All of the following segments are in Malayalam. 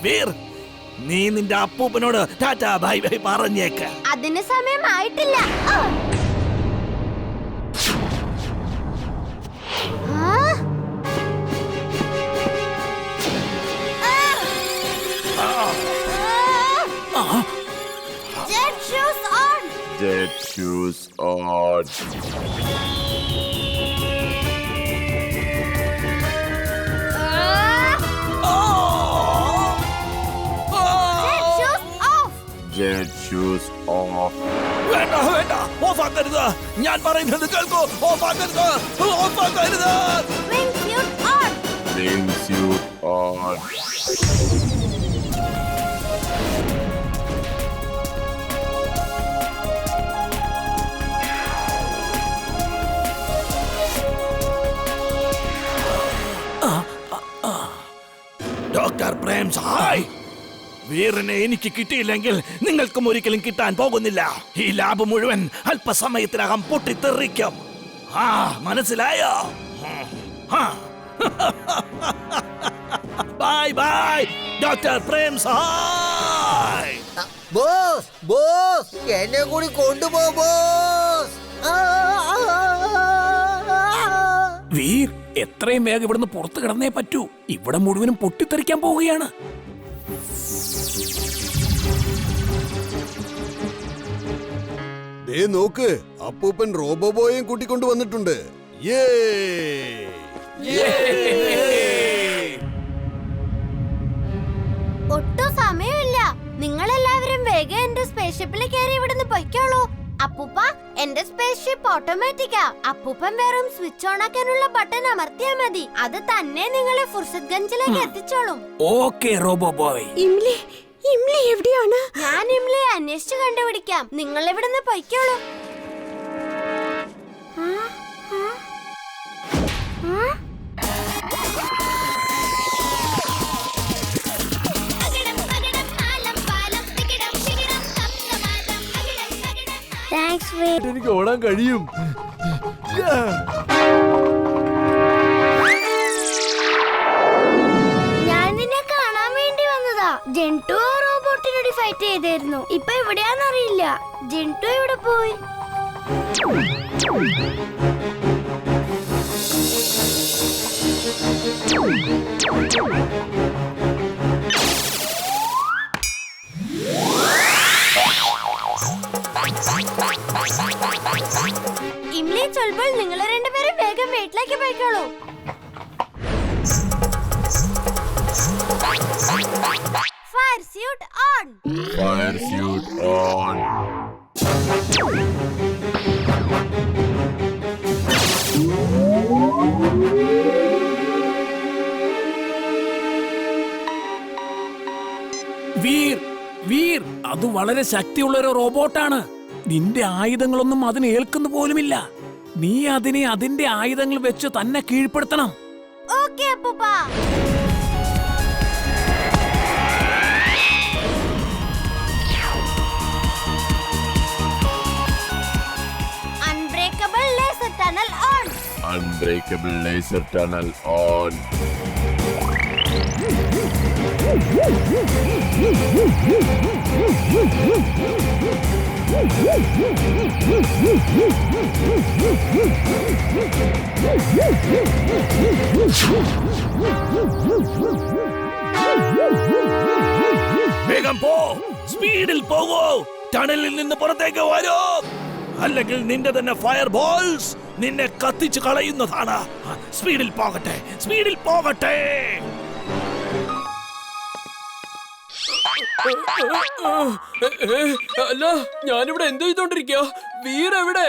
വീർ, നീ നിന്റെ അപ്പൂപ്പനോട് ടാറ്റാ ബൈ ബൈ പറഞ്ഞേക്ക്. അതിന് സമയമായിട്ടില്ല. Jet shoes on. Jet shoes on. Jet shoes off. വേണ്ട വേണ്ട, ഓഫാക്കരുത്. ഞാൻ പറയുന്നത് കേൾക്കൂ. ഓഫാക്കരുത്, ഓഫാക്കരുത്. Wingsuit on. Wingsuit on. Doctor Prem Sahay, വീറിനെ എനിക്ക് കിട്ടിയില്ലെങ്കിൽ നിങ്ങൾക്കും ഒരിക്കലും കിട്ടാൻ പോകുന്നില്ല. ഈ ലാബ് മുഴുവൻ അല്പസമയത്തിനകം പൊട്ടിത്തെറിക്കും. മനസ്സിലായോ? Bye bye doctor Prem Sahay. Boss, boss, എന്നെ കൂടി കൊണ്ടുപോ ബോസ്. വീർ, എത്രയും വേഗം ഇവിടുന്ന് പുറത്തു കിടന്നേ പറ്റൂ. ഇവിടെ മുഴുവനും പൊട്ടിത്തെറിക്കാൻ പോവുകയാണ്. ദേ നോക്ക്, അപ്പൂപ്പൻ റോബോബോയെയും കൂട്ടിക്കൊണ്ടു വന്നിട്ടുണ്ട്. ഒട്ടും സമയമില്ല. നിങ്ങളെല്ലാവരും വേഗം എന്റെ സ്പേസ്ഷിപ്പിൽ കയറി ഇവിടുന്ന് പൊയ്ക്കോളൂ. അപ്പൂപ്പ, എന്റെ സ്പേസ്ഷിപ്പ് ഓട്ടോമാറ്റിക്കാ. അപ്പൂപ്പൻ വെറും സ്വിച്ച് ഓൺ ആക്കാനുള്ള ബട്ടൺ അമർത്തിയാ മതി. അത് തന്നെ നിങ്ങളെ ഫുർസത്ഗഞ്ചിലേക്ക് എത്തിച്ചോളും. Okay robo boy. ഇംലി എവിടെയാണ്? ഞാൻ ഇംലിയെ അന്വേഷിച്ച് കണ്ടുപിടിക്കാം. നിങ്ങൾ ഇവിടുന്ന് പൊയ്ക്കോളൂ. എനിക്ക് ഓടാൻ കഴിയും. ഞാൻ നിന്നെ കാണാൻ വേണ്ടി വന്നതാ. ജെൻടു റോബോട്ടിനോട് ഫൈറ്റ് ചെയ്തായിരുന്നു. ഇപ്പൊ എവിടെയാന്നറിയില്ല. ജെൻടു എവിടെ പോയി? ഇംലി ചൊൽബോൾ, നിങ്ങൾ രണ്ടുപേരും വേഗം വീട്ടിലേക്ക് പോയിക്കോളൂ. Fire suit on. Fire suit on. Veer, Veer, അത് വളരെ ശക്തിയുള്ള ഒരു റോബോട്ടാണ്. നിന്റെ ആയുധങ്ങളൊന്നും അതിന് ഏൽക്കുന്നു പോലുമില്ല. നീ അതിനെ അതിന്റെ ആയുധങ്ങൾ വെച്ച് തന്നെ കീഴ്പ്പെടുത്തണം. ഓക്കേ അപ്പൂപ്പ. Unbreakable laser tunnel on. Unbreakable laser tunnel on. വേഗം പോ, സ്പീഡിൽ പോകൂ. ടണലിൽ നിന്ന് പുറത്തേക്ക് വരൂ, അല്ലെങ്കിൽ നിന്റെ തന്നെ ഫയർ ബോൾസ് നിന്നെ കത്തിച്ചു കളയുന്നതാണ്. സ്പീഡിൽ പോകട്ടെ, സ്പീഡിൽ പോകട്ടെ. അല്ല, ഞാനിവിടെ എന്തോ ചെയ്തോണ്ടിരിക്കുക. വീരെവിടെ?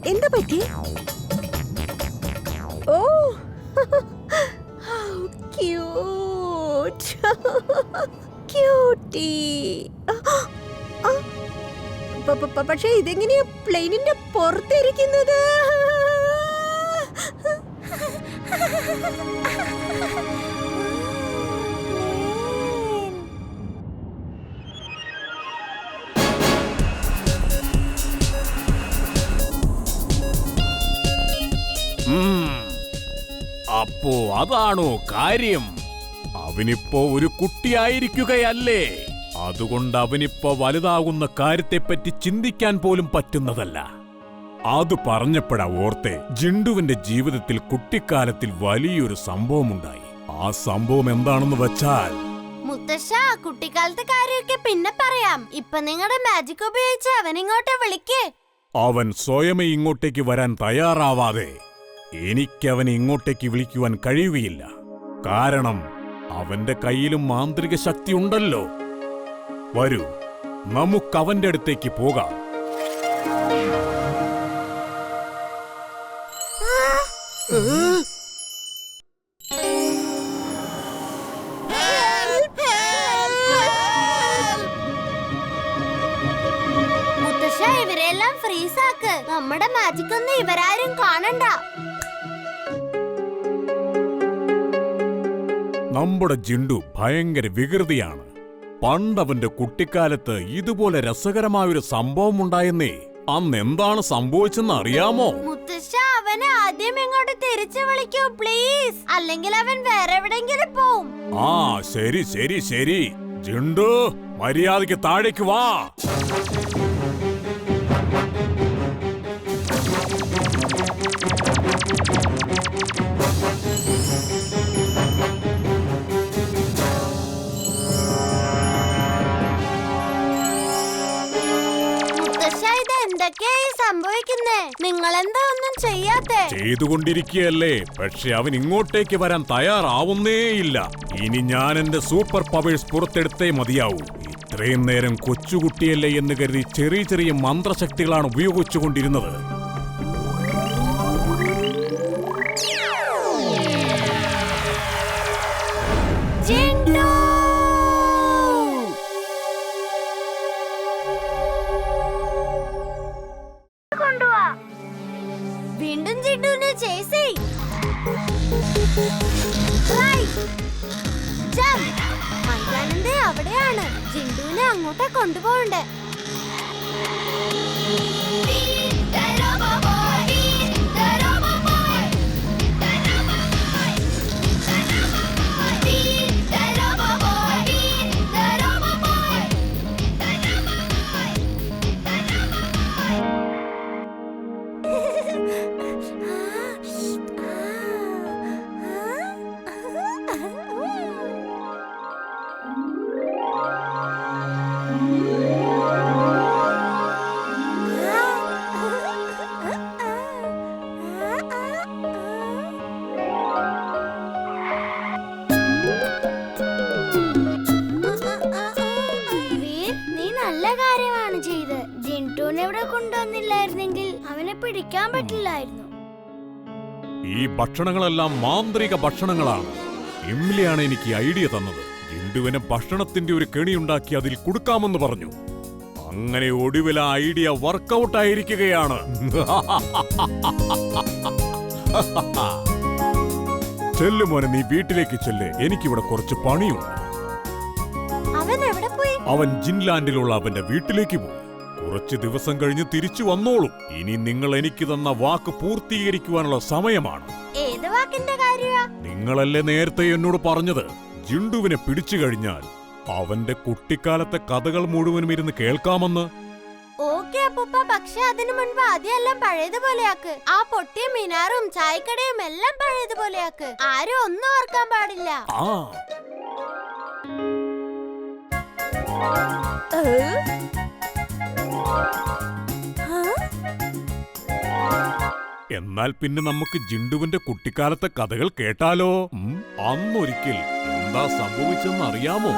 എന്താ പറ്റി? ഓ, ക്യൂട്ട് ക്യൂട്ടി. പക്ഷെ ഇതെങ്ങനെയാ പ്ലെയിനിന്റെ പുറത്തിരിക്കുന്നത്? അപ്പോ അതാണോ കാര്യം? അവനിപ്പോ ഒരു കുട്ടിയായിരിക്കുകയല്ലേ? അതുകൊണ്ട് അവനിപ്പോ വലുതാകുന്ന കാര്യത്തെപ്പറ്റി ചിന്തിക്കാൻ പോലും പറ്റുന്നതല്ല. അത് പറഞ്ഞപ്പോഴാ ഓർത്തെ, ജിണ്ടുവിന്റെ ജീവിതത്തിൽ കുട്ടിക്കാലത്തിൽ വലിയൊരു സംഭവമുണ്ടായി. ആ സംഭവം എന്താണെന്ന് വെച്ചാൽ, മുത്തശ്ശ, കുട്ടിക്കാലത്തെ കാര്യമൊക്കെ പിന്നെ പറയാം. ഇപ്പൊ നിങ്ങളുടെ മാജിക് ഉപയോഗിച്ച് അവൻ ഇങ്ങോട്ട് വിളിക്കേ. അവൻ സ്വയമേ ഇങ്ങോട്ടേക്ക് വരാൻ തയ്യാറാവാതെ എനിക്കവനെ ഇങ്ങോട്ടേക്ക് വിളിക്കുവാൻ കഴിയുകയില്ല. കാരണം അവന്റെ കയ്യിലും മാന്ത്രിക ശക്തി ഉണ്ടല്ലോ. വരൂ, നമുക്കവന്റെ അടുത്തേക്ക് പോകാം. മുത്തശ്ശ, ഇവരെല്ലാം ഫ്രീസാക്ക്. നമ്മുടെ മാജിക് ഒന്നും ഇവരാരും കാണണ്ട. നമ്മുടെ ജിണ്ടു ഭയങ്കര വികൃതിയാണ്. പണ്ടവന്റെ കുട്ടിക്കാലത്ത് ഇതുപോലെ രസകരമായൊരു സംഭവം ഉണ്ടായെന്നേ. അന്ന് എന്താണ് സംഭവിച്ചെന്ന് അറിയാമോ? മുത്തശ്ശ, അവനെ ആദ്യം ഇങ്ങോട്ട് തിരിച്ചു വിളിക്കൂ പ്ലീസ്. അല്ലെങ്കിൽ അവൻ വേറെ എവിടെയെങ്കിലും പോവും. ആ, ശരി ശരി ശരി. ജിണ്ടു, മര്യാദയ്ക്ക് താഴേക്ക് വാ. എന്തൊക്കെയായി സംഭവിക്കുന്നേ? നിങ്ങളെന്താ ഒന്നും ചെയ്യാത്തെ? ചെയ്തുകൊണ്ടിരിക്കുകയല്ലേ, പക്ഷെ അവൻ ഇങ്ങോട്ടേക്ക് വരാൻ തയ്യാറാവുന്നേയില്ല. ഇനി ഞാൻ എന്റെ സൂപ്പർ പവേഴ്സ് പുറത്തെടുത്തേ മതിയാവൂ. ഇത്രയും നേരം കൊച്ചുകുട്ടിയല്ലേ എന്ന് കരുതി ചെറിയ ചെറിയ മന്ത്രശക്തികളാണ് ഉപയോഗിച്ചുകൊണ്ടിരുന്നത്. വീണ്ടും ജിണ്ടുവിനെ ചേസി. മൈതാനന്റെ അവിടെയാണ്. ജിണ്ടുവിനെ അങ്ങോട്ട് കൊണ്ടുപോകണ്ടേ. ഇവിടെ കൊണ്ടുവന്നില്ലായിരുന്നെങ്കിൽ അവനെ പിടിക്കാൻ പറ്റില്ലായിരുന്നു. ഈ ഭക്ഷണങ്ങളെല്ലാം മാന്ത്രിക ഭക്ഷണങ്ങളാണ്. ഇംലിയാണ് എനിക്ക് ഐഡിയ തന്നത്. ജിണ്ടുവിന് ഭക്ഷണത്തിന്റെ ഒരു കെണിയുണ്ടാക്കി അതിൽ കൊടുക്കാമെന്ന് പറഞ്ഞു. അങ്ങനെ ഒടുവിൽ ആ ഐഡിയ വർക്കൗട്ട് ആയിരിക്കുകയാണ്. ചെല്ലുമോനെ, നീ വീട്ടിലേക്ക് ചെല്ല്. എനിക്കിവിടെ കുറച്ച് പണിയുണ്ട്. അവൻ എവിടെ പോയി? അവൻ ജിൻലാൻഡിലുള്ള അവന്റെ വീട്ടിലേക്ക് പോയി. കുറച്ച് ദിവസം കഴിഞ്ഞ് തിരിച്ചു വന്നോളും. ഇനി നിങ്ങൾ എനിക്ക് തന്ന വാക്ക് പൂർത്തീകരിക്കുവാനുള്ള സമയമാണ്. ഏത് വാക്കിന്റെ കാര്യമാ? നിങ്ങളല്ലേ നേരത്തെ എന്നോട് പറഞ്ഞത്, ജിണ്ടുവിനെ പിടിച്ചു കഴിഞ്ഞാൽ അവന്റെ കുട്ടിക്കാലത്തെ കഥകൾ മുഴുവനും ഇരുന്ന് കേൾക്കാമെന്ന്. ഓക്കേ അപ്പൂപ്പ, പക്ഷെ അതിനു മുൻപ് ആദ്യം എല്ലാം പഴയതുപോലെയാക്ക്. ആ പൊട്ടിയ മിനാറും ചായക്കടയും എല്ലാം പഴയതുപോലെയാക്ക്. ആരും ഒന്നും ഓർക്കാൻ പാടില്ല. എന്നാൽ പിന്നെ നമുക്ക് ജിണ്ടുവിന്റെ കുട്ടിക്കാലത്തെ കഥകൾ കേട്ടാലോ? അന്നൊരിക്കൽ എന്താ സംഭവിച്ചെന്ന് അറിയാമോ?